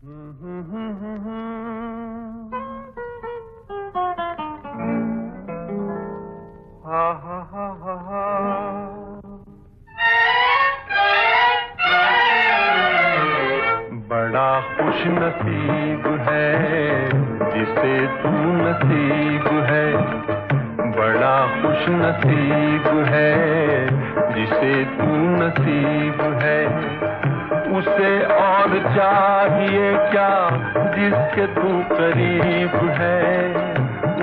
बड़ा खुश नसीब है जिसे तू नसीब है, बड़ा खुश नसीब है जिसे तू नसीब है। उसे और चाहिए क्या जिसके तू करीब है,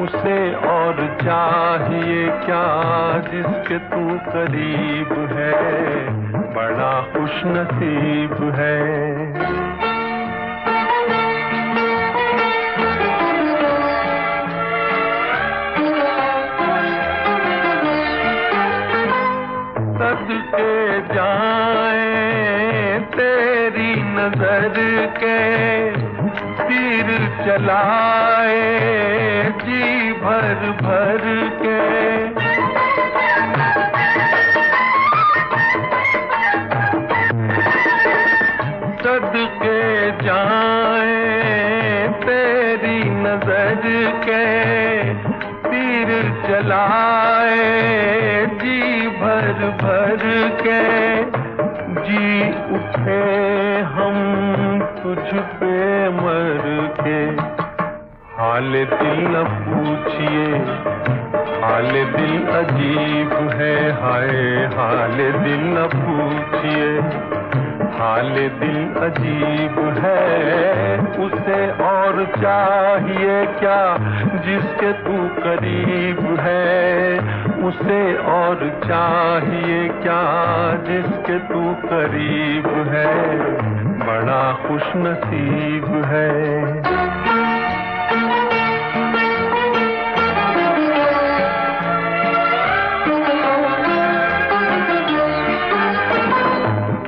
उसे और चाहिए क्या जिसके तू करीब है, बड़ा खुश नसीब है। सदके जाए तेरी नजर के, तीर चलाए जी भर भर के। सदके जाए तेरी नजर के, तीर चलाए जी भर भर के। जी उठे हम तुझ पे मर के, हाल दिल न पूछिए, हाल दिल अजीब है, हाय हाल दिल न पूछिए, हाल दिल अजीब है। उसे और चाहिए क्या जिसके तू करीब है, उसे और चाहिए क्या जिसके तू करीब है, बड़ा खुश नसीब है।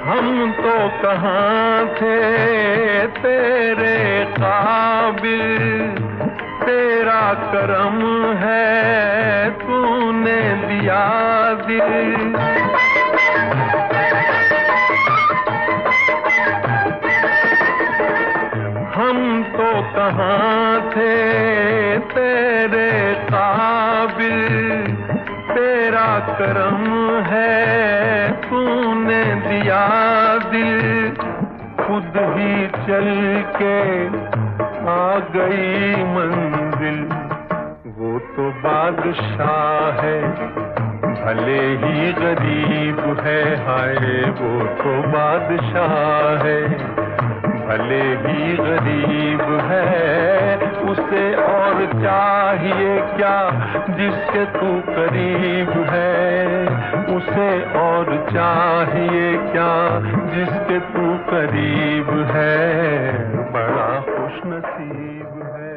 हम तो कहाँ थे तेरे काबिल, तेरा करम है तूने दिया दिल। हम तो कहाँ थे तेरे काबिल, तेरा करम है तूने दिया दिल। खुद ही चल के आ गई मंजिल, वो तो बादशाह है भले ही गरीब है, हाय वो तो बादशाह है भले ही गरीब है। उसे और चाहिए क्या जिसके तू करीब है, उसे और चाहिए क्या जिसके तू करीब है, बड़ा खुश नसीब है।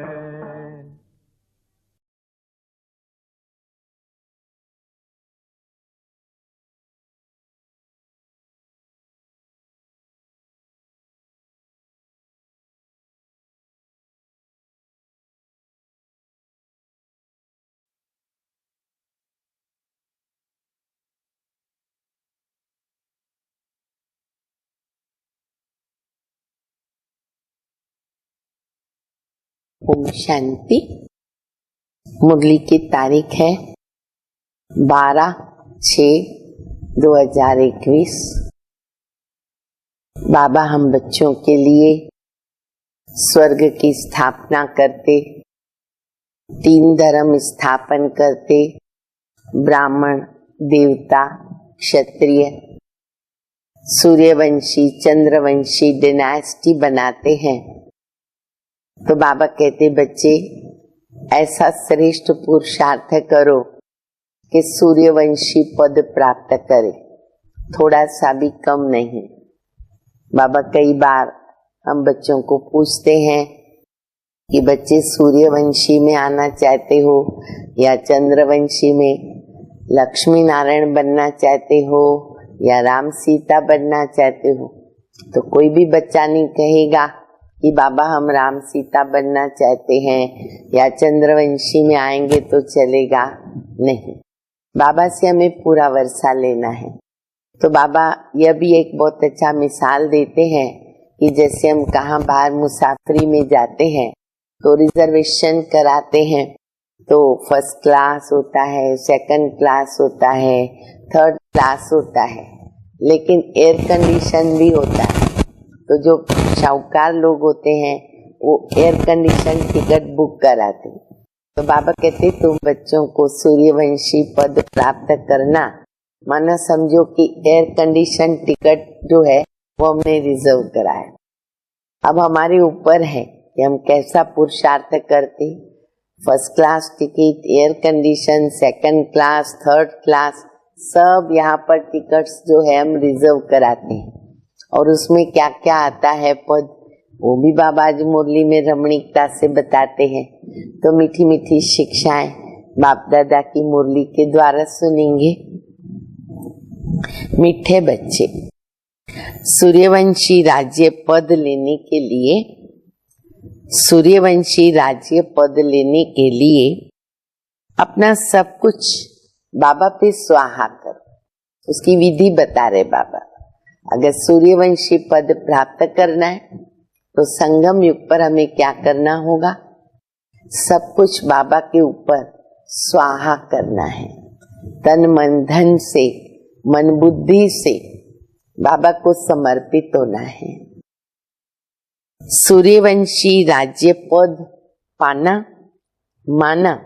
ओम शांति। मुरली की तारीख है 12/6/2021। बाबा हम बच्चों के लिए स्वर्ग की स्थापना करते, 3 धर्म स्थापन करते, ब्राह्मण, देवता, क्षत्रिय, सूर्यवंशी, चंद्रवंशी डिनास्टी बनाते हैं। तो बाबा कहते बच्चे ऐसा श्रेष्ठ पुरुषार्थ करो कि सूर्यवंशी पद प्राप्त करे, थोड़ा सा भी कम नहीं। बाबा कई बार हम बच्चों को पूछते हैं कि बच्चे सूर्यवंशी में आना चाहते हो या चंद्रवंशी में, लक्ष्मी नारायण बनना चाहते हो या राम सीता बनना चाहते हो। तो कोई भी बच्चा नहीं कहेगा कि बाबा हम राम सीता बनना चाहते हैं या चंद्रवंशी में आएंगे तो चलेगा, नहीं। बाबा से हमें पूरा वर्षा लेना है। तो बाबा यह भी एक बहुत अच्छा मिसाल देते हैं कि जैसे हम कहाँ बाहर मुसाफरी में जाते हैं तो रिजर्वेशन कराते हैं, तो फर्स्ट क्लास होता है, सेकंड क्लास होता है, थर्ड क्लास होता है, लेकिन एयर कंडीशन भी होता है। तो जो शाहूकार लोग होते हैं वो एयर कंडीशन टिकट बुक कराते हैं। तो बाबा कहते तुम बच्चों को सूर्यवंशी पद प्राप्त करना माना समझो कि एयर कंडीशन टिकट जो है वो हमने रिजर्व करा है। अब हमारे ऊपर है कि हम कैसा पुरुषार्थ करते। First class ticket, air condition, second class, third class, सब यहाँ पर टिकट्स जो है हम रिजर्व कराते हैं। और उसमें क्या क्या आता है पद, वो भी बाबा आज मुरली में रमणीकता से बताते हैं। तो मीठी मीठी शिक्षाएं बाप दादा की मुरली के द्वारा सुनेंगे। मीठे बच्चे, सूर्यवंशी राज्य पद लेने के लिए, सूर्यवंशी राज्य पद लेने के लिए अपना सब कुछ बाबा पे स्वाहा करो। उसकी विधि बता रहे बाबा। अगर सूर्यवंशी पद प्राप्त करना है तो संगम युग पर हमें क्या करना होगा? सब कुछ बाबा के ऊपर स्वाहा करना है। तन मन धन से, मन बुद्धि से बाबा को समर्पित होना है। सूर्यवंशी राज्य पद पाना माना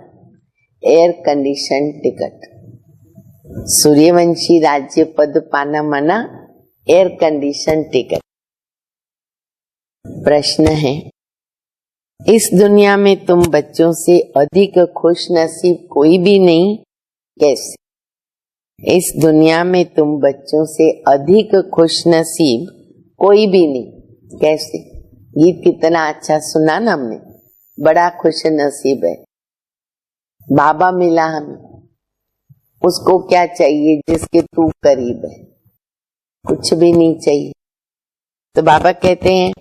एयर कंडीशन टिकट। सूर्यवंशी राज्य पद पाना माना एयर कंडीशन टिकट। प्रश्न है, इस दुनिया में तुम बच्चों से अधिक खुश नसीब कोई भी नहीं, कैसे? इस दुनिया में तुम बच्चों से अधिक खुश नसीब कोई भी नहीं, कैसे? गीत कितना अच्छा सुना ना हमने। बड़ा खुश नसीब है, बाबा मिला हमें। उसको क्या चाहिए जिसके तू करीब है? कुछ भी नहीं चाहिए। तो बाबा कहते हैं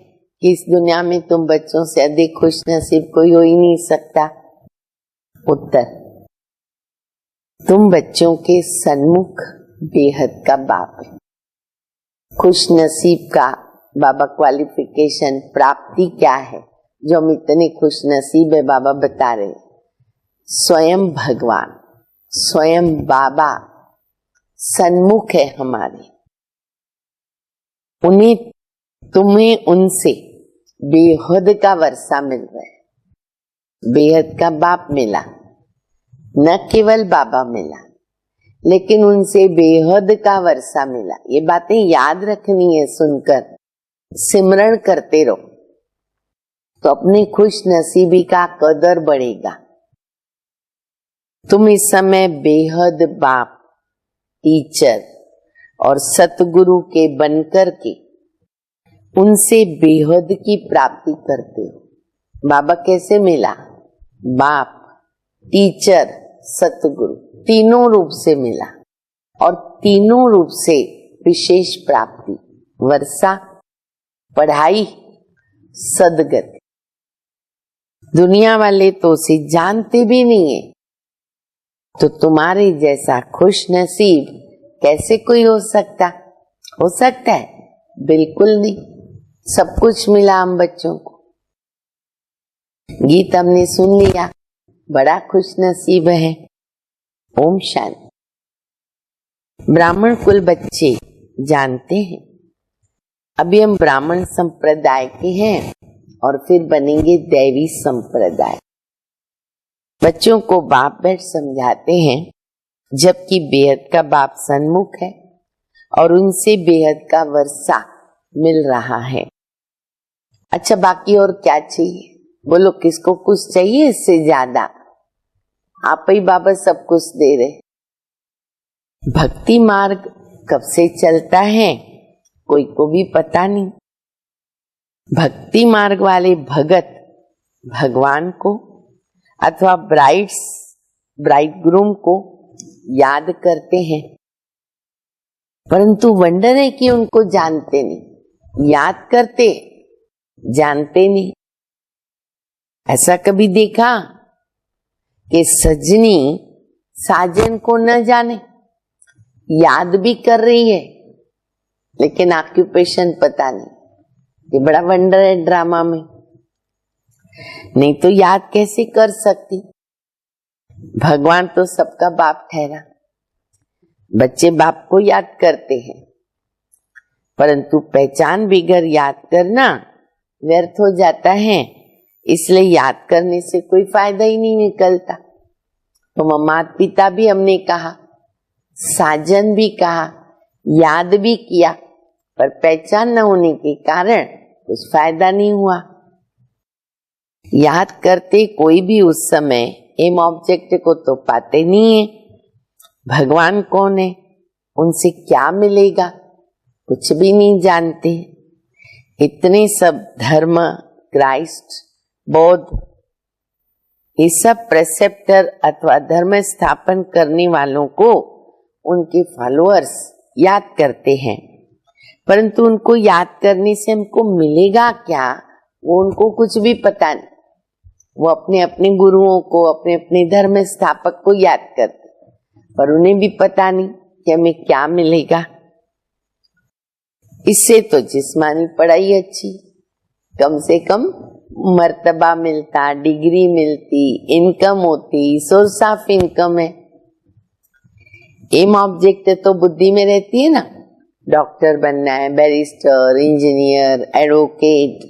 कि इस दुनिया में तुम बच्चों से अधिक खुश नसीब कोई हो ही नहीं सकता। उत्तर, तुम बच्चों के सन्मुख बेहद का बाप है। खुश नसीब का बाबा क्वालिफिकेशन, प्राप्ति क्या है जो हम इतने खुश नसीब है? बाबा बता रहे, स्वयं भगवान, स्वयं बाबा सन्मुख है हमारे। तुम्हें उनसे बेहद का वर्षा मिल रहा है। बेहद का बाप मिला, न केवल बाबा मिला, लेकिन उनसे बेहद का वर्षा मिला। ये बातें याद रखनी है, सुनकर सिमरण करते रहो तो अपनी खुश नसीबी का कदर बढ़ेगा। तुम इस समय बेहद बाप, टीचर और सतगुरु के बनकर के उनसे बेहद की प्राप्ति करते हो। बाबा कैसे मिला? बाप, टीचर, सतगुरु, तीनों रूप से मिला। और तीनों रूप से विशेष प्राप्ति, वर्षा, पढ़ाई, सदगति। दुनिया वाले तो उसे जानते भी नहीं है, तो तुम्हारे जैसा खुश नसीब कैसे कोई हो सकता? हो सकता है? बिल्कुल नहीं। सब कुछ मिला हम बच्चों को। गीत हमने सुन लिया, बड़ा खुश नसीब है। ओम शांति। ब्राह्मण कुल बच्चे जानते हैं, अभी हम ब्राह्मण संप्रदाय के हैं और फिर बनेंगे दैवी संप्रदाय। बच्चों को बाप बैठ समझाते हैं, जबकि बेहद का बाप सन्मुख है और उनसे बेहद का वर्षा मिल रहा है। अच्छा, बाकी और क्या चाहिए? बोलो, किसको कुछ चाहिए इससे ज्यादा? आप ही बाबा सब कुछ दे रहे। भक्ति मार्ग कब से चलता है कोई को भी पता नहीं। भक्ति मार्ग वाले भगत भगवान को अथवा ब्राइडग्रूम को याद करते हैं, परंतु वंडर है कि उनको जानते नहीं। याद करते, जानते नहीं। ऐसा कभी देखा कि सजनी साजन को न जाने? याद भी कर रही है लेकिन ऑक्यूपेशन पता नहीं। ये बड़ा वंडर है ड्रामा में, नहीं तो याद कैसे कर सकती। भगवान तो सबका बाप ठहरा, बच्चे बाप को याद करते हैं, परंतु पहचान बिगर याद करना व्यर्थ हो जाता है, इसलिए याद करने से कोई फायदा ही नहीं निकलता। तो माता पिता भी हमने कहा, साजन भी कहा, याद भी किया, पर पहचान न होने के कारण कुछ फायदा नहीं हुआ। याद करते कोई भी उस समय एम ऑब्जेक्ट को तो पाते नहीं है। भगवान कौन है, उनसे क्या मिलेगा, कुछ भी नहीं जानते। इतने सब धर्म, क्राइस्ट, बौद्ध, ये सब प्रेसेप्टर अथवा धर्म स्थापन करने वालों को उनके फॉलोअर्स याद करते हैं, परंतु उनको याद करने से हमको मिलेगा क्या, वो उनको कुछ भी पता नहीं। वो अपने अपने गुरुओं को, अपने अपने धर्म स्थापक को याद करते, पर उन्हें भी पता नहीं कि हमें क्या मिलेगा। इससे तो जिस्मानी पढ़ाई अच्छी, कम से कम मर्तबा मिलता, डिग्री मिलती, इनकम होती, सोर्स ऑफ इनकम है। एम ऑब्जेक्ट तो बुद्धि में रहती है ना, डॉक्टर बनना है, बैरिस्टर, इंजीनियर, एडवोकेट।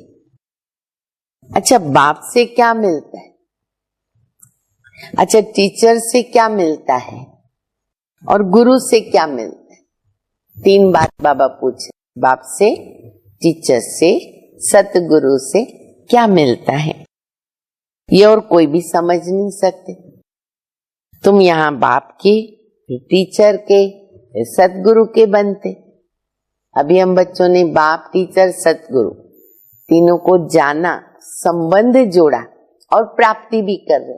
अच्छा, बाप से क्या मिलता है? अच्छा, टीचर से क्या मिलता है और गुरु से क्या मिलता है? तीन बात बाबा पूछे, बाप से, टीचर से, सतगुरु से क्या मिलता है? ये और कोई भी समझ नहीं सकते। तुम यहाँ बाप के, टीचर के, सतगुरु के बनते। अभी हम बच्चों ने बाप, टीचर, सतगुरु तीनों को जाना, संबंध जोड़ा और प्राप्ति भी कर रहे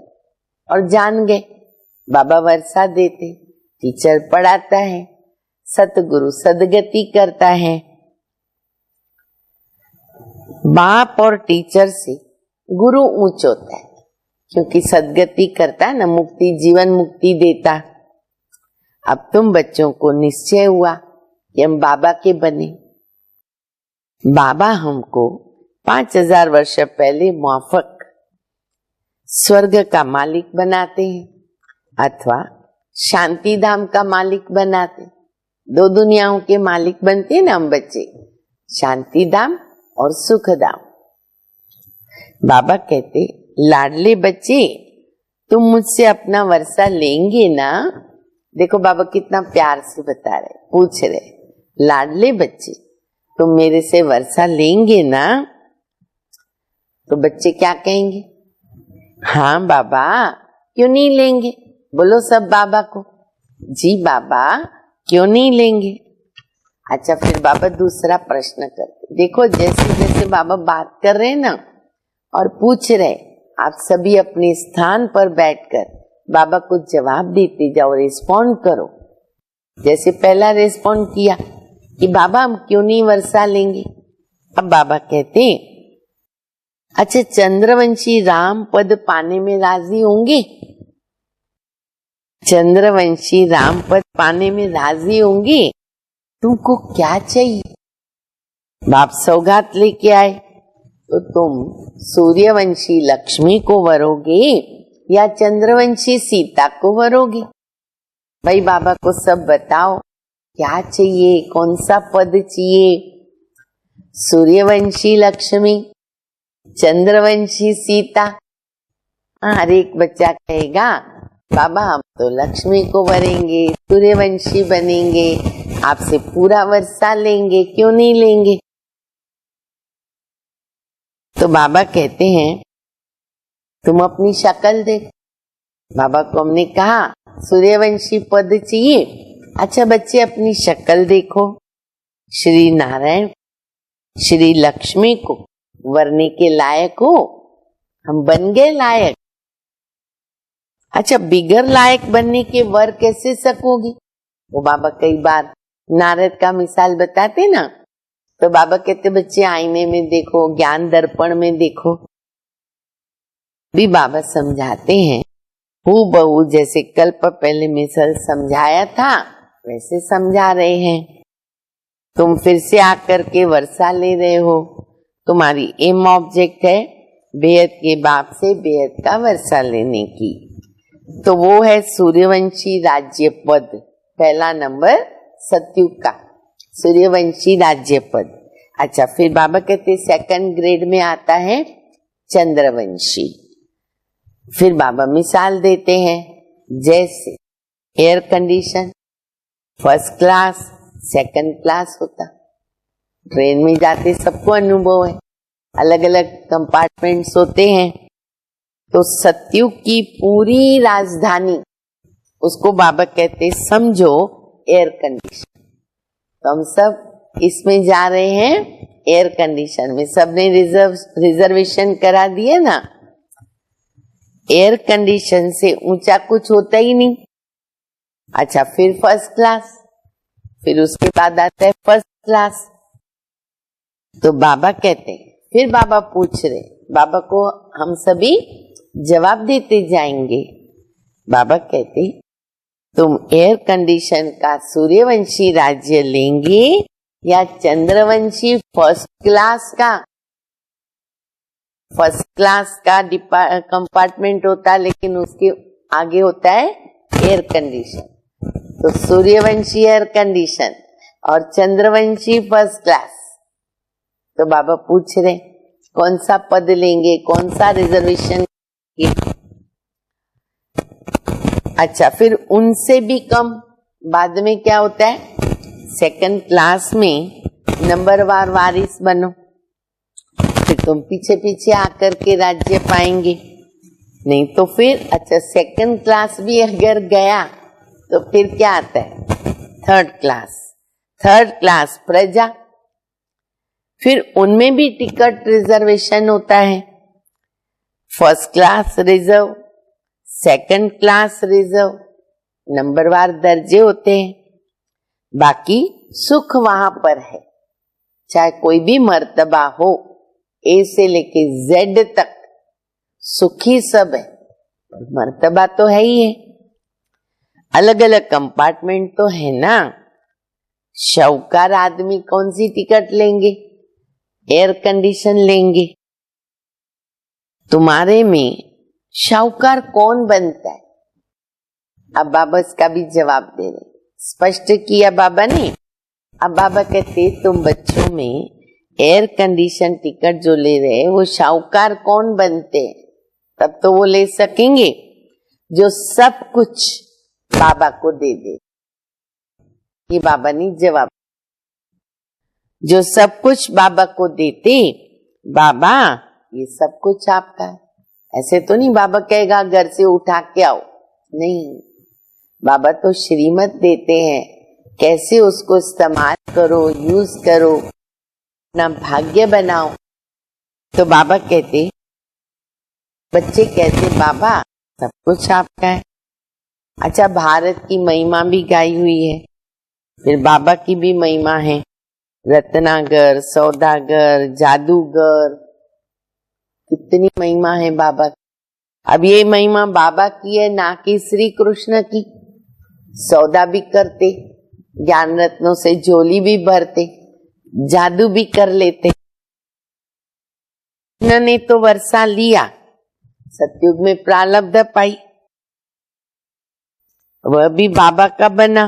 और जान गए। बाबा वर्षा देते, टीचर पढ़ाता है, सतगुरु सदगति करता है। बाप और टीचर से गुरु ऊंच होता है, क्योंकि सदगति करता है ना, मुक्ति, जीवन मुक्ति देता। अब तुम बच्चों को निश्चय हुआ कि हम बाबा के बने। बाबा हमको 5000 वर्ष पहले मुआफक स्वर्ग का मालिक बनाते हैं अथवा शांति धाम का मालिक बनाते। दो दुनियाओं के मालिक बनते हैं ना हम बच्चे, शांति धाम और सुख धाम। बाबा कहते, लाडले बच्चे तुम मुझसे अपना वर्षा लेंगे ना। देखो बाबा कितना प्यार से बता रहे, पूछ रहे, लाडले बच्चे तुम मेरे से वर्षा लेंगे ना? तो बच्चे क्या कहेंगे? हाँ बाबा, क्यों नहीं लेंगे? बोलो सब बाबा को, जी बाबा क्यों नहीं लेंगे। अच्छा, फिर बाबा दूसरा प्रश्न करते। देखो जैसे जैसे बाबा बात कर रहे हैं ना और पूछ रहे, आप सभी अपने स्थान पर बैठकर बाबा को जवाब देते जाओ, रिस्पॉन्ड करो। जैसे पहला रिस्पॉन्ड किया कि बाबा हम क्यों नहीं वर्षा लेंगे। अब बाबा कहते, अच्छा चंद्रवंशी राम पद पाने में राजी होंगे? चंद्रवंशी राम पद पाने में राजी होंगे? तुमको क्या चाहिए? बाप सौगात लेके आए, तो तुम सूर्यवंशी लक्ष्मी को वरोगे या चंद्रवंशी सीता को वरोगे? भाई बाबा को सब बताओ, क्या चाहिए, कौन सा पद चाहिए? सूर्यवंशी लक्ष्मी, चंद्रवंशी सीता। हर एक बच्चा कहेगा बाबा हम तो लक्ष्मी को वरेंगे, सूर्यवंशी बनेंगे, आपसे पूरा वर्षा लेंगे, क्यों नहीं लेंगे? तो बाबा कहते हैं तुम अपनी शक्ल देख। बाबा को हमने कहा सूर्यवंशी पद चाहिए। अच्छा बच्चे अपनी शक्ल देखो, श्री नारायण, श्री लक्ष्मी को वरने के लायक हो, हम बन गए लायक। अच्छा बिगर लायक बनने के वर कैसे सकोगी? वो बाबा कई बार नारद का मिसाल बताते ना, तो बाबा कहते बच्चे आईने में देखो, ज्ञान दर्पण में देखो। भी बाबा समझाते हैं हूबहू, जैसे कल्प पहले मिसाल समझाया था वैसे समझा रहे हैं। तुम फिर से आकर के वर्षा ले रहे हो, तुम्हारी एम ऑब्जेक्ट है बेहद के बाप से बेहद का वर्षा लेने की। तो वो है सूर्यवंशी राज्य पद, पहला नंबर सतयुग का सूर्यवंशी राज्य पद। अच्छा, फिर बाबा कहते सेकंड ग्रेड में आता है चंद्रवंशी। फिर बाबा मिसाल देते हैं, जैसे air condition first class second class होता। ट्रेन में जाते सबको अनुभव है, अलग अलग कंपार्टमेंट्स होते हैं। तो सतयुग की पूरी राजधानी उसको बाबा कहते समझो एयर कंडीशन। तो हम सब इसमें जा रहे हैं एयर कंडीशन में, सबने रिजर्वेशन करा दिए ना। एयर कंडीशन से ऊंचा कुछ होता ही नहीं। अच्छा, फिर फर्स्ट क्लास, फिर उसके बाद आता है फर्स्ट क्लास। तो बाबा कहते हैं, फिर बाबा पूछ रहे, बाबा को हम सभी जवाब देते जाएंगे। बाबा कहते तुम एयर कंडीशन का सूर्यवंशी राज्य लेंगे या चंद्रवंशी फर्स्ट क्लास का? फर्स्ट क्लास का कंपार्टमेंट होता है, लेकिन उसके आगे होता है एयर कंडीशन। तो सूर्यवंशी एयर कंडीशन और चंद्रवंशी फर्स्ट क्लास। तो बाबा पूछ रहे कौन सा पद लेंगे, कौन सा रिजर्वेशन? अच्छा, फिर उनसे भी कम बाद में क्या होता है, सेकंड क्लास में नंबरवार वारिस बनो, फिर तुम पीछे पीछे आकर के राज्य पाएंगे। नहीं तो फिर अच्छा सेकंड क्लास भी अगर गया तो फिर क्या आता है, थर्ड क्लास प्रजा। फिर उनमें भी टिकट रिजर्वेशन होता है, first class reserve, second class reserve, नंबरवार दर्जे होते हैं। बाकी सुख वहां पर है, चाहे कोई भी मर्तबा हो, ए से लेके जेड तक सुखी सब है, मर्तबा तो है ही है। अलग अलग कंपार्टमेंट तो है ना। शाहूकार आदमी कौन सी टिकट लेंगे, एयर कंडीशन लेंगे। तुम्हारे में शाहूकार कौन बनता है? अब बाबा इसका भी जवाब दे रहे, स्पष्ट किया बाबा ने। अब बाबा कहते तुम बच्चों में एयर कंडीशन टिकट जो ले रहे वो शाहूकार कौन बनते हैं? तब तो वो ले सकेंगे जो सब कुछ बाबा को दे दे। ये बाबा ने जवाब, जो सब कुछ बाबा को देते, बाबा ये सब कुछ आपका है। ऐसे तो नहीं बाबा कहेगा घर से उठा के आओ, नहीं, बाबा तो श्रीमत देते हैं, कैसे उसको इस्तेमाल करो, यूज करो, अपना भाग्य बनाओ। तो बाबा कहते, बच्चे कहते बाबा सब कुछ आपका है। अच्छा, भारत की महिमा भी गाई हुई है, फिर बाबा की भी महिमा है, रत्नागर, सौदागर, जादूगर, कितनी महिमा है बाबा की। अब ये महिमा बाबा की है, ना कि श्री कृष्ण की। सौदा भी करते, ज्ञान रत्नों से झोली भी भरते, जादू भी कर लेते। इन्होंने तो वर्षा लिया, सतयुग में प्रारब्ध पाई, वह भी बाबा का बना।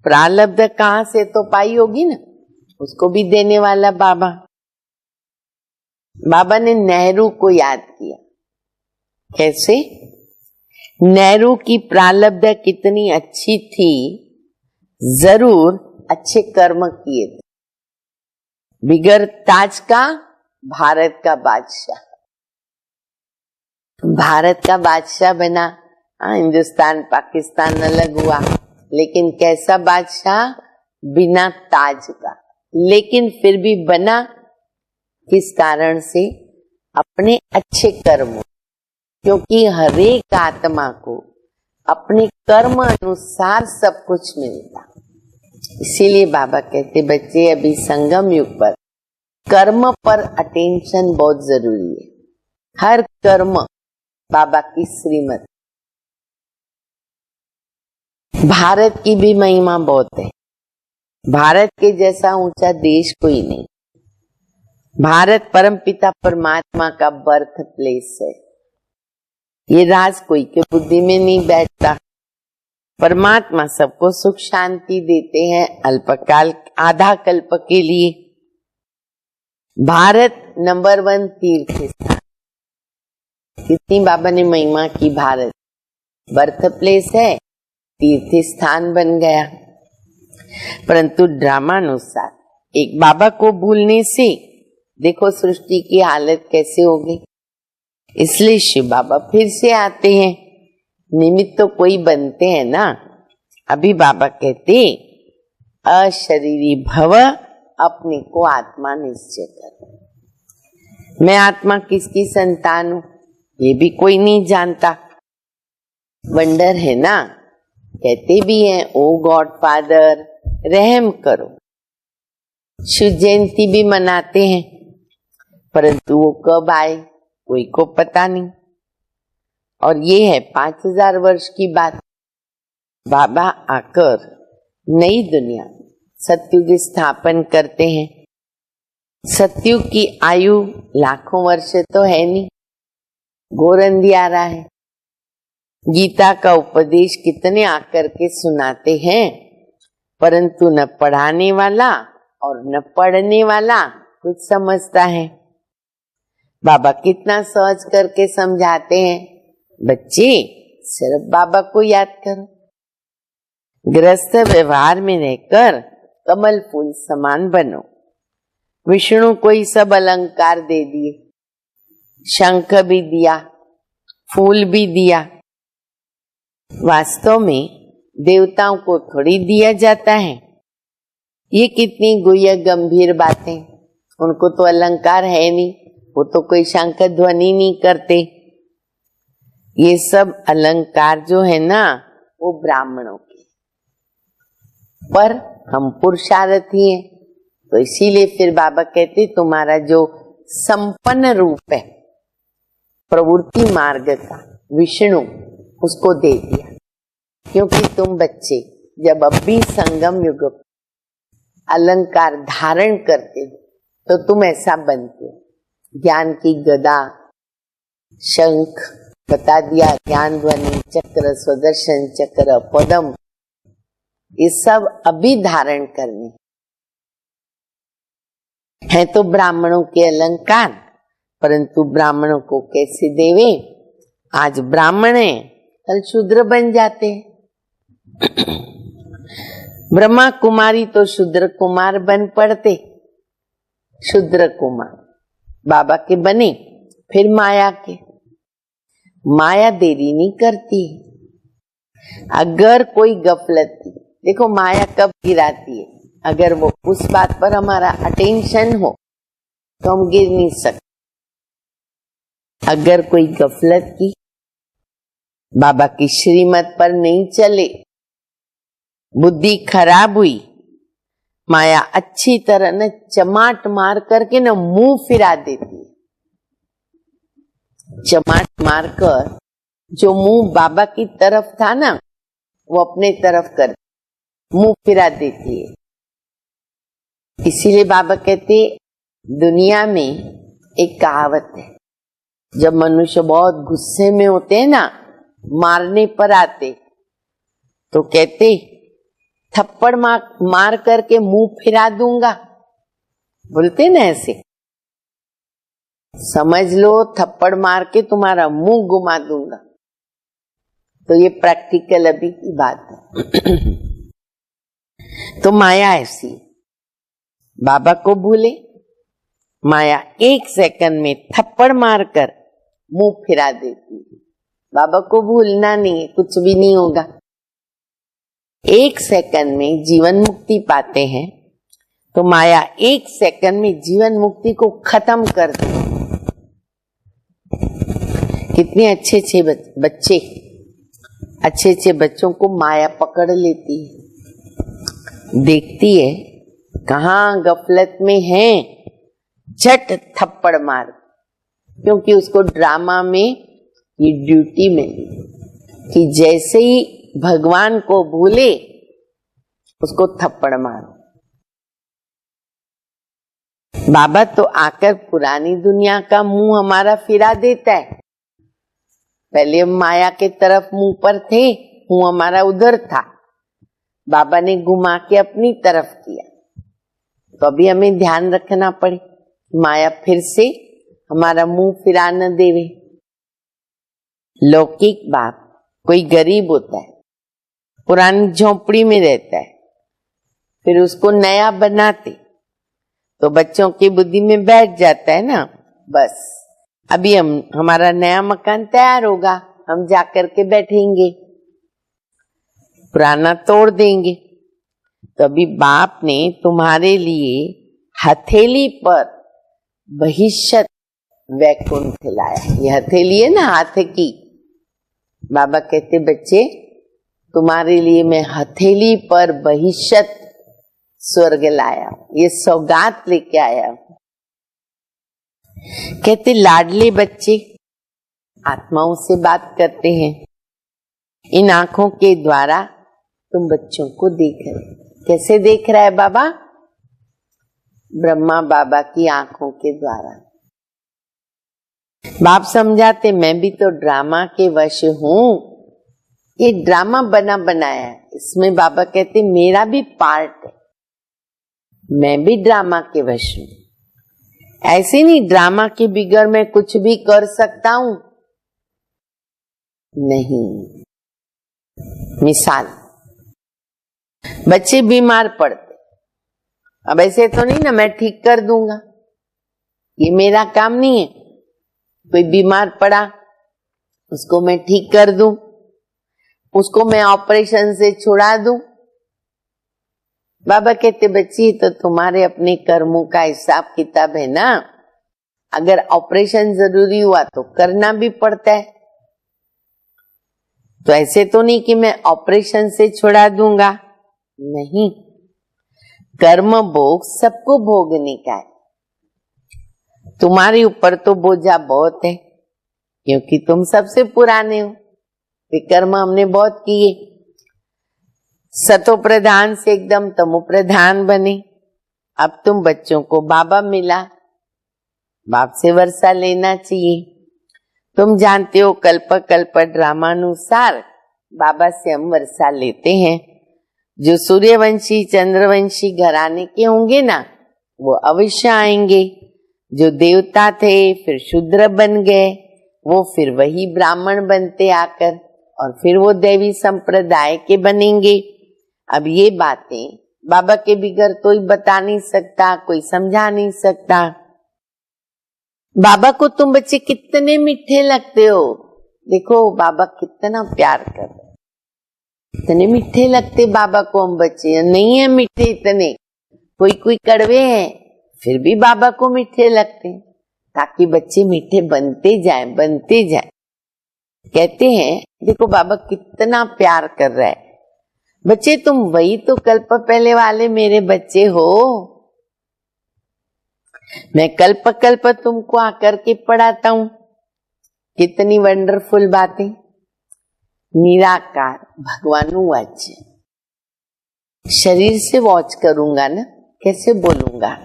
प्रारब्ध कहां से तो पाई होगी ना, उसको भी देने वाला बाबा। बाबा ने नेहरू को याद किया, कैसे? नेहरू की प्रारब्ध कितनी अच्छी थी, जरूर अच्छे कर्म किए थे। बिगर ताज का भारत का बादशाह, भारत का बादशाह बना। हिंदुस्तान पाकिस्तान अलग हुआ, लेकिन कैसा बादशाह, बिना ताज का, लेकिन फिर भी बना। किस कारण से? अपने अच्छे कर्मों, क्योंकि हर एक आत्मा को अपने कर्म अनुसार सब कुछ मिलता। इसीलिए बाबा कहते बच्चे अभी संगम युग पर कर्म पर अटेंशन बहुत जरूरी है। हर कर्म बाबा की श्रीमत। भारत की भी महिमा बहुत है, भारत के जैसा ऊंचा देश कोई नहीं। भारत परमपिता परमात्मा का बर्थ प्लेस है। ये राज कोई के बुद्धि में नहीं बैठता। परमात्मा सबको सुख शांति देते हैं अल्पकाल आधा कल्प के लिए। भारत नंबर 1 तीर्थ स्थान। कितनी बाबा ने महिमा की। भारत बर्थ प्लेस है, तीर्थ स्थान बन गया। परंतु ड्रामानुसार एक बाबा को भूलने से देखो सृष्टि की हालत कैसे होगी। इसलिए शिव बाबा फिर से आते हैं। निमित्त तो कोई बनते हैं ना। अभी बाबा कहते अशरीरी भव, अपने को आत्मा निश्चय कर। मैं आत्मा किसकी संतान हूं ये भी कोई नहीं जानता। वंडर है ना। कहते भी हैं ओ गॉड फादर रहम करो। शिव जयंती भी मनाते हैं, परंतु वो कब आए कोई को पता नहीं। और ये है 5000 वर्ष की बात। बाबा आकर नई दुनिया सतयुग स्थापन करते हैं। सतयुग की आयु लाखों वर्ष तो है नहीं। घोर अंधियारा है। गीता का उपदेश कितने आकर के सुनाते हैं, परंतु न पढ़ाने वाला और न पढ़ने वाला कुछ समझता है। बाबा कितना सहज करके समझाते हैं। बच्चे सिर्फ बाबा को याद करो। गृहस्थ व्यवहार में रहकर कमल फूल समान बनो। विष्णु को ही सब अलंकार दे दिए, शंख भी दिया, फूल भी दिया। वास्तव में देवताओं को थोड़ी दिया जाता है। ये कितनी गुह्य गंभीर बातें। उनको तो अलंकार है नहीं, वो तो कोई शंख ध्वनि नहीं करते। ये सब अलंकार जो है ना वो ब्राह्मणों के, पर हम पुरुषार्थी हैं। तो इसीलिए फिर बाबा कहते तुम्हारा जो संपन्न रूप है प्रवृत्ति मार्ग का विष्णु, उसको दे दिया। क्योंकि तुम बच्चे जब अब भी संगम युग अलंकार धारण करते हो तो तुम ऐसा बनते हो। ज्ञान की गदा, शंख बता दिया, ज्ञान ध्वनि चक्र, स्वदर्शन चक्र, पदम, ये सब अभी धारण करने हैं तो ब्राह्मणों के अलंकार। परंतु ब्राह्मणों को कैसे देवे। आज ब्राह्मण है कल शूद्र बन जाते हैं। ब्रह्मा कुमारी तो शूद्र कुमार बन पड़ते। शूद्र कुमार बाबा के बने, फिर माया के। माया देरी नहीं करती। अगर कोई गफलत थी, देखो माया कब गिराती है, अगर वो उस बात पर हमारा अटेंशन हो तो हम गिर नहीं सकते। अगर कोई गफलत की, बाबा की श्रीमत पर नहीं चले, बुद्धि खराब हुई, माया अच्छी तरह न चमाट मार करके न मुंह फिरा देती है। चमाट मारकर जो मुंह बाबा की तरफ था ना वो अपने तरफ कर मुंह फिरा देती है। इसीलिए बाबा कहते दुनिया में एक कहावत है, जब मनुष्य बहुत गुस्से में होते हैं ना, मारने पर आते, तो कहते थप्पड़ मार करके मुंह फिरा दूंगा, बोलते ना ऐसे। समझ लो थप्पड़ मार के तुम्हारा मुंह घुमा दूंगा। तो ये प्रैक्टिकल अभी की बात है। तो माया ऐसी, बाबा को भूले, माया 1 सेकंड में थप्पड़ मारकर मुंह फिरा देती है। बाबा को भूलना नहीं है, कुछ भी नहीं होगा। 1 सेकंड में जीवन मुक्ति पाते हैं, तो माया 1 सेकंड में जीवन मुक्ति को खत्म कर दे। कितने अच्छे अच्छे बच्चे, अच्छे अच्छे बच्चों को माया पकड़ लेती है, देखती है कहाँ गफलत में है, झट थप्पड़ मार। क्योंकि उसको ड्रामा में ये ड्यूटी मिली कि जैसे ही भगवान को भूले उसको थप्पड़ मारो। बाबा तो आकर पुरानी दुनिया का मुंह हमारा फिरा देता है। पहले हम माया के तरफ मुंह पर थे, मुंह हमारा उधर था, बाबा ने घुमा के अपनी तरफ किया। तो अभी हमें ध्यान रखना पड़े, माया फिर से हमारा मुंह फिरा न देवे। लौकिक बाप, कोई गरीब होता है, पुरानी झोपड़ी में रहता है, फिर उसको नया बनाते तो बच्चों की बुद्धि में बैठ जाता है ना, बस अभी हमारा नया मकान तैयार होगा, हम जाकर के बैठेंगे, पुराना तोड़ देंगे। तो अभी बाप ने तुम्हारे लिए हथेली पर बहिष्यत वैकुंठ लाया। ये हथेली है ना, हाथ की। बाबा कहते बच्चे तुम्हारे लिए मैं हथेली पर बहिष्यत स्वर्ग लाया, ये सौगात लेके आया। कहते लाडले बच्चे आत्माओं से बात करते हैं, इन आंखों के द्वारा तुम बच्चों को देख रहे। कैसे देख रहा है बाबा? ब्रह्मा बाबा की आंखों के द्वारा। बाप समझाते मैं भी तो ड्रामा के वश हूं, ये ड्रामा बना बनाया है, इसमें बाबा कहते मेरा भी पार्ट है, मैं भी ड्रामा के वश हूं। ऐसे नहीं ड्रामा के बिगड़ मैं कुछ भी कर सकता हूं, नहीं। मिसाल, बच्चे बीमार पड़ते, अब ऐसे तो नहीं ना मैं ठीक कर दूंगा, ये मेरा काम नहीं है। कोई बीमार पड़ा उसको मैं ठीक कर दूं, उसको मैं ऑपरेशन से छुड़ा दूं। बाबा कहते बच्ची तो तुम्हारे अपने कर्मों का हिसाब किताब है ना, अगर ऑपरेशन जरूरी हुआ तो करना भी पड़ता है। तो ऐसे तो नहीं कि मैं ऑपरेशन से छुड़ा दूंगा, नहीं। कर्म भोग सबको भोगने का है, तुम्हारे ऊपर तो बोझा बहुत है क्योंकि तुम सबसे पुराने हो, कर्म हमने बहुत किए। सतो प्रधान से एकदम तमो प्रधान बने। अब तुम बच्चों को बाबा मिला, बाप से वर्षा लेना चाहिए। तुम जानते हो कल्प कल्प ड्रामानुसार बाबा से हम वर्षा लेते हैं। जो सूर्यवंशी चंद्रवंशी घराने के होंगे ना, वो अवश्य आएंगे। जो देवता थे फिर शूद्र बन गए, वो फिर वही ब्राह्मण बनते आकर, और फिर वो देवी संप्रदाय के बनेंगे। अब ये बातें बाबा के बिगड़ कोई बता नहीं सकता, कोई समझा नहीं सकता। बाबा को तुम बच्चे कितने मीठे लगते हो, देखो बाबा कितना प्यार कर रहे, इतने मीठे लगते बाबा को हम बच्चे। नहीं है मीठे इतने, कोई कोई कड़वे हैं, फिर भी बाबा को मीठे लगते हैं, ताकि बच्चे मीठे बनते जाएं, बनते जाएं। कहते हैं देखो बाबा कितना प्यार कर रहा है। बच्चे तुम वही तो कल्प पहले वाले मेरे बच्चे हो, मैं कल्प कल्प तुमको आकर के पढ़ाता हूं। कितनी वंडरफुल बातें। निराकार भगवान वाच्य, शरीर से वॉच करूंगा ना, कैसे बोलूंगा?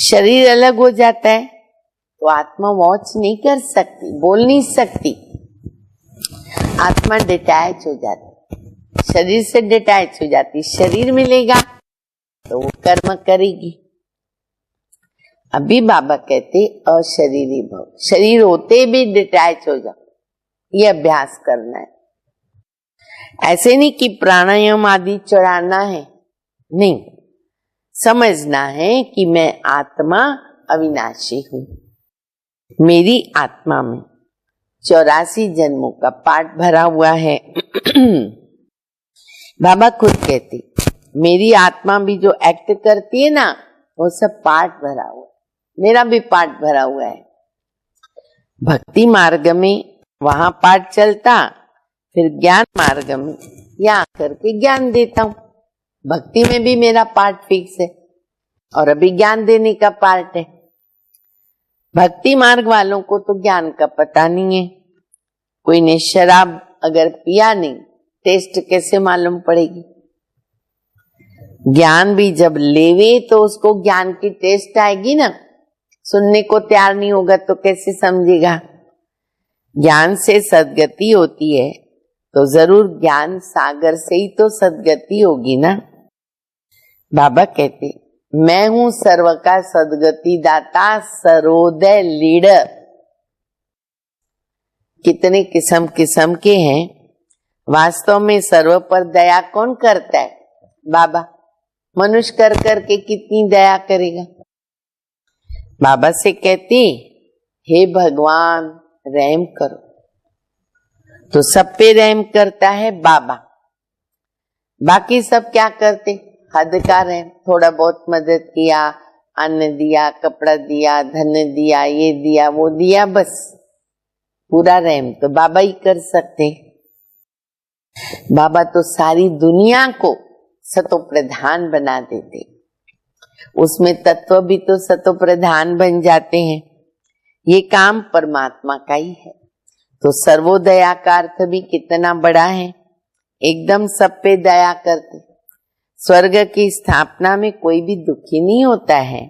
शरीर अलग हो जाता है तो आत्मा वॉच नहीं कर सकती, बोल नहीं सकती। आत्मा डिटैच हो जाती, शरीर से डिटैच हो जाती। शरीर मिलेगा तो वो कर्म करेगी। अभी बाबा कहते अशरीरी भव, शरीर होते भी डिटैच हो जाओ, ये अभ्यास करना है। ऐसे नहीं कि प्राणायाम आदि चढ़ाना है, नहीं, समझना है कि मैं आत्मा अविनाशी हूं। मेरी आत्मा में 84 जन्मों का पाठ भरा हुआ है। बाबा खुद कहते मेरी आत्मा भी जो एक्ट करती है ना, वो सब पाठ भरा हुआ है, मेरा भी पाठ भरा हुआ है। भक्ति मार्ग में वहां पाठ चलता, फिर ज्ञान मार्ग में यहाँ करके ज्ञान देता हूं। भक्ति में भी मेरा पार्ट फिक्स है और अभी ज्ञान देने का पार्ट है। भक्ति मार्ग वालों को तो ज्ञान का पता नहीं है। कोई ने शराब अगर पिया नहीं, टेस्ट कैसे मालूम पड़ेगी? ज्ञान भी जब लेवे तो उसको ज्ञान की टेस्ट आएगी ना। सुनने को तैयार नहीं होगा तो कैसे समझेगा। ज्ञान से सद्गति होती है तो जरूर ज्ञान सागर से ही तो सद्गति होगी ना। बाबा कहते मैं हूं सर्व का सद्गति दाता, सर्वोदय लीडर। कितने किस्म किस्म के हैं। वास्तव में सर्व पर दया कौन करता है? बाबा। मनुष्य कर करके कितनी दया करेगा। बाबा से कहती हे भगवान रहम करो, तो सब पे रहम करता है बाबा। बाकी सब क्या करते? हद का रहम, थोड़ा बहुत मदद किया, अन्न दिया, कपड़ा दिया, धन दिया, ये दिया वो दिया, बस। पूरा रहम तो बाबा ही कर सकते। बाबा तो सारी दुनिया को सतो प्रधान बना देते, उसमें तत्व भी तो सतो प्रधान बन जाते हैं। ये काम परमात्मा का ही है। तो सर्वोदया का अर्थ भी कितना बड़ा है। एकदम सब पे दया करते। स्वर्ग की स्थापना में कोई भी दुखी नहीं होता है।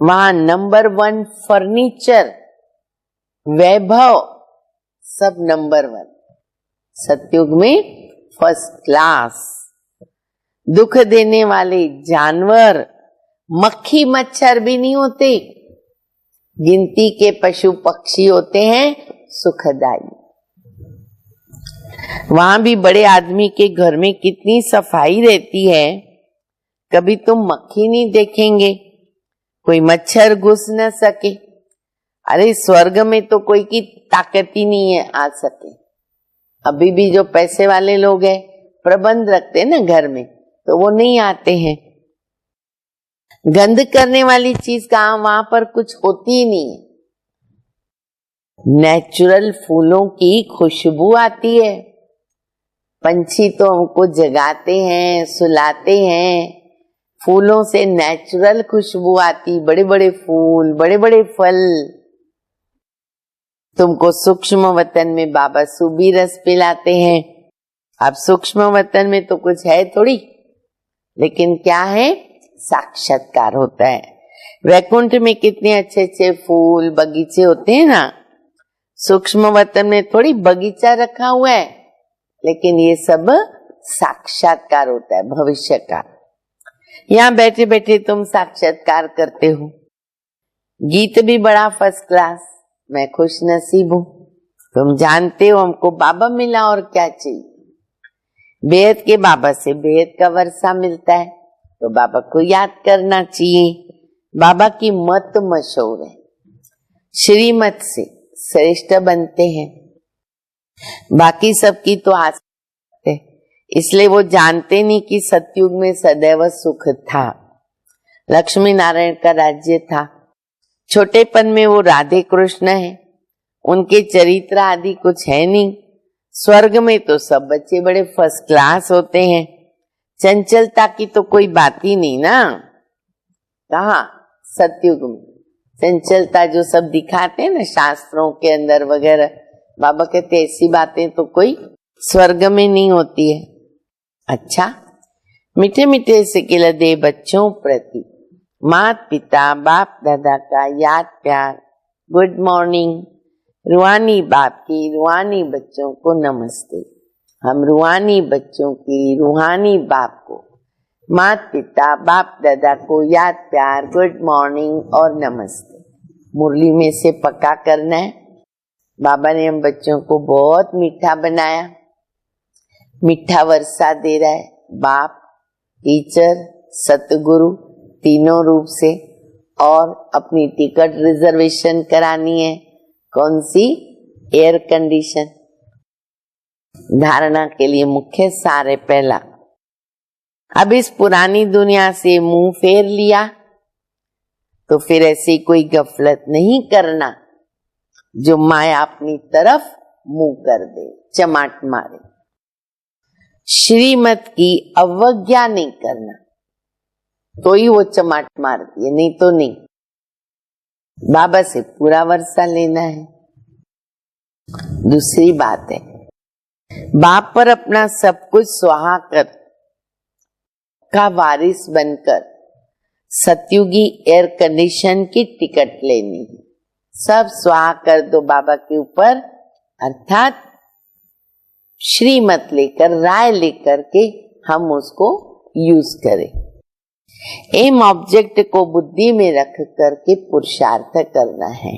वहां नंबर 1 फर्नीचर, वैभव, सब नंबर 1। सतयुग में फर्स्ट क्लास। दुख देने वाले जानवर, मक्खी मच्छर भी नहीं होते। गिनती के पशु पक्षी होते हैं सुखदाई। वहां भी बड़े आदमी के घर में कितनी सफाई रहती है, कभी तुम मक्खी नहीं देखेंगे, कोई मच्छर घुस न सके। अरे स्वर्ग में तो कोई की ताकत ही नहीं है आ सके। अभी भी जो पैसे वाले लोग हैं, प्रबंध रखते हैं ना घर में, तो वो नहीं आते हैं। गंद करने वाली चीज कहाँ, वहां पर कुछ होती ही नहीं है। नेचुरल फूलों की खुशबू आती है। पंछी तो हमको जगाते हैं, सुलाते हैं, फूलों से नेचुरल खुशबू आती। बड़े बड़े फूल, बड़े बड़े फल। तुमको सूक्ष्म वतन में बाबा सूबी रस पिलाते हैं। अब सूक्ष्म वतन में तो कुछ है थोड़ी, लेकिन क्या है, साक्षात्कार होता है। वैकुंठ में कितने अच्छे अच्छे फूल बगीचे होते हैं ना। सूक्ष्म वतन में थोड़ी बगीचा रखा हुआ है, लेकिन ये सब साक्षात्कार होता है भविष्य का। यहाँ बैठे बैठे तुम साक्षात्कार करते हो। गीत भी बड़ा फर्स्ट क्लास। मैं खुश नसीब हूँ। तुम जानते हो हमको बाबा मिला, और क्या चाहिए। बेहद के बाबा से बेहद का वर्षा मिलता है, तो बाबा को याद करना चाहिए। बाबा की मत मशहूर है। श्रीमत से श्रेष्ठ बनते हैं, बाकी सबकी तो आस है। इसलिए वो जानते नहीं कि सतयुग में सदैव सुख था। लक्ष्मी नारायण का राज्य था। छोटेपन में वो राधे कृष्ण है, उनके चरित्र आदि कुछ है नहीं। स्वर्ग में तो सब बच्चे बड़े फर्स्ट क्लास होते हैं। चंचलता की तो कोई बात ही नहीं ना। कहा सतयुग में चंचलता जो सब दिखाते हैं ना शास्त्रों के अंदर वगैरह, बाबा कहते ऐसी बातें तो कोई स्वर्ग में नहीं होती है। अच्छा, मीठे मीठे से किला दे बच्चों प्रति माता पिता बाप दादा का याद प्यार। Good morning. रूहानी बाप की रूहानी बच्चों को नमस्ते। हम रूहानी बच्चों की रूहानी बाप को, माता पिता बाप दादा को याद प्यार, गुड मॉर्निंग और नमस्ते मुरली में से पक्का करना है। बाबा ने हम बच्चों को बहुत मीठा बनाया, मीठा वर्षा दे रहा है। बाप, टीचर, सतगुरु तीनों रूप से। और अपनी टिकट रिजर्वेशन करानी है। कौन सी? Air condition. धारणा के लिए मुख्य सार है पहला। अब इस पुरानी दुनिया से मुंह फेर लिया तो फिर ऐसी कोई गफलत नहीं करना जो माया अपनी तरफ मुंह कर दे, चमाट मारे। श्रीमत की अवज्ञा नहीं करना, तो ही वो चमाट मारती है, नहीं तो नहीं। बाबा से पूरा वर्षा लेना है। दूसरी बात है, बाप पर अपना सब कुछ स्वाहा का वारिस बनकर सतयुगी एयर कंडीशन की टिकट लेनी है। सब स्वाहा कर दो बाबा के ऊपर, अर्थात श्रीमत लेकर, राय लेकर के हम उसको यूज करें। एम ऑब्जेक्ट को बुद्धि में रख करके पुरुषार्थ करना है,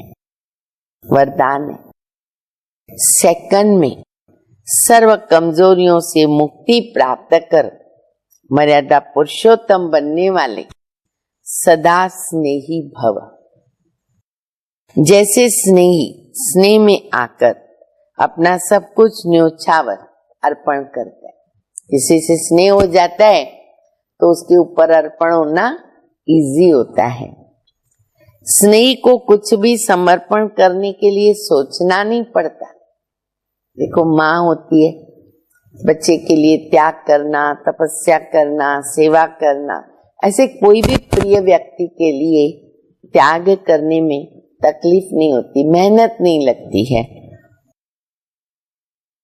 वरदान है। सेकंड में सर्व कमजोरियों से मुक्ति प्राप्त कर मर्यादा पुरुषोत्तम बनने वाले सदा स्नेही भव। जैसे स्नेही स्नेह में आकर अपना सब कुछ न्योछावर अर्पण करता है, किसी से स्नेह हो जाता है तो उसके ऊपर अर्पण होना इजी होता है। स्नेही को कुछ भी समर्पण करने के लिए सोचना नहीं पड़ता। देखो, माँ होती है, बच्चे के लिए त्याग करना, तपस्या करना, सेवा करना, ऐसे कोई भी प्रिय व्यक्ति के लिए त्याग करने में तकलीफ नहीं होती, मेहनत नहीं लगती है।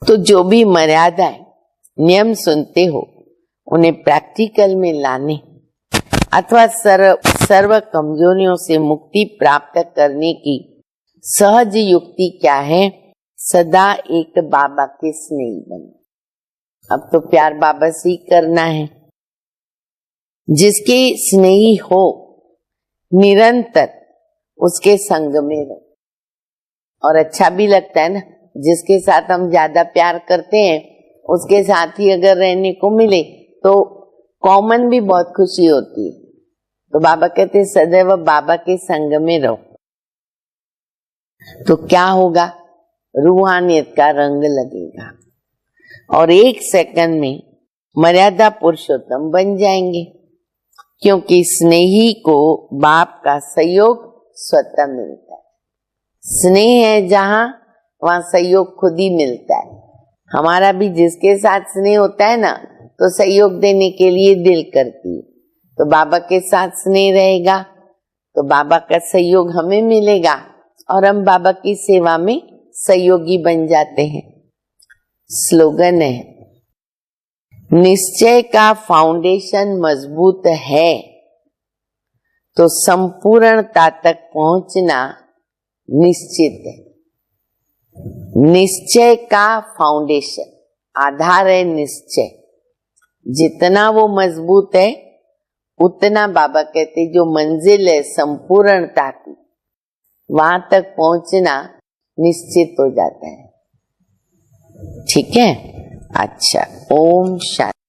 तो जो भी मर्यादाएं, नियम सुनते हो, उन्हें प्रैक्टिकल में लाने अथवा सर्व कमजोरियों से मुक्ति प्राप्त करने की सहज युक्ति क्या है? सदा एक बाबा के स्नेही बनो। अब तो प्यार बाबा से ही करना है। जिसके स्नेही हो निरंतर उसके संग में रहो। और अच्छा भी लगता है ना, जिसके साथ हम ज्यादा प्यार करते हैं उसके साथ ही अगर रहने को मिले तो कॉमन भी बहुत खुशी होती है। तो बाबा कहते हैं सदैव बाबा के संग में रहो। तो क्या होगा? रूहानियत का रंग लगेगा और एक सेकंड में मर्यादा पुरुषोत्तम बन जाएंगे, क्योंकि स्नेही को बाप का सहयोग स्वतः मिलता है। स्नेह है जहां, वहां सहयोग खुद ही मिलता है। हमारा भी जिसके साथ स्नेह होता है ना, तो सहयोग देने के लिए दिल करती है। तो बाबा के साथ स्नेह रहेगा तो बाबा का सहयोग हमें मिलेगा और हम बाबा की सेवा में सहयोगी बन जाते हैं। स्लोगन है, निश्चय का फाउंडेशन मजबूत है तो संपूर्णता तक पहुंचना निश्चित है। निश्चय का फाउंडेशन, आधार है निश्चय। जितना वो मजबूत है उतना बाबा कहते जो मंजिल है संपूर्णता की, वहां तक पहुंचना निश्चित हो जाता है। ठीक है? अच्छा, ओम शांति।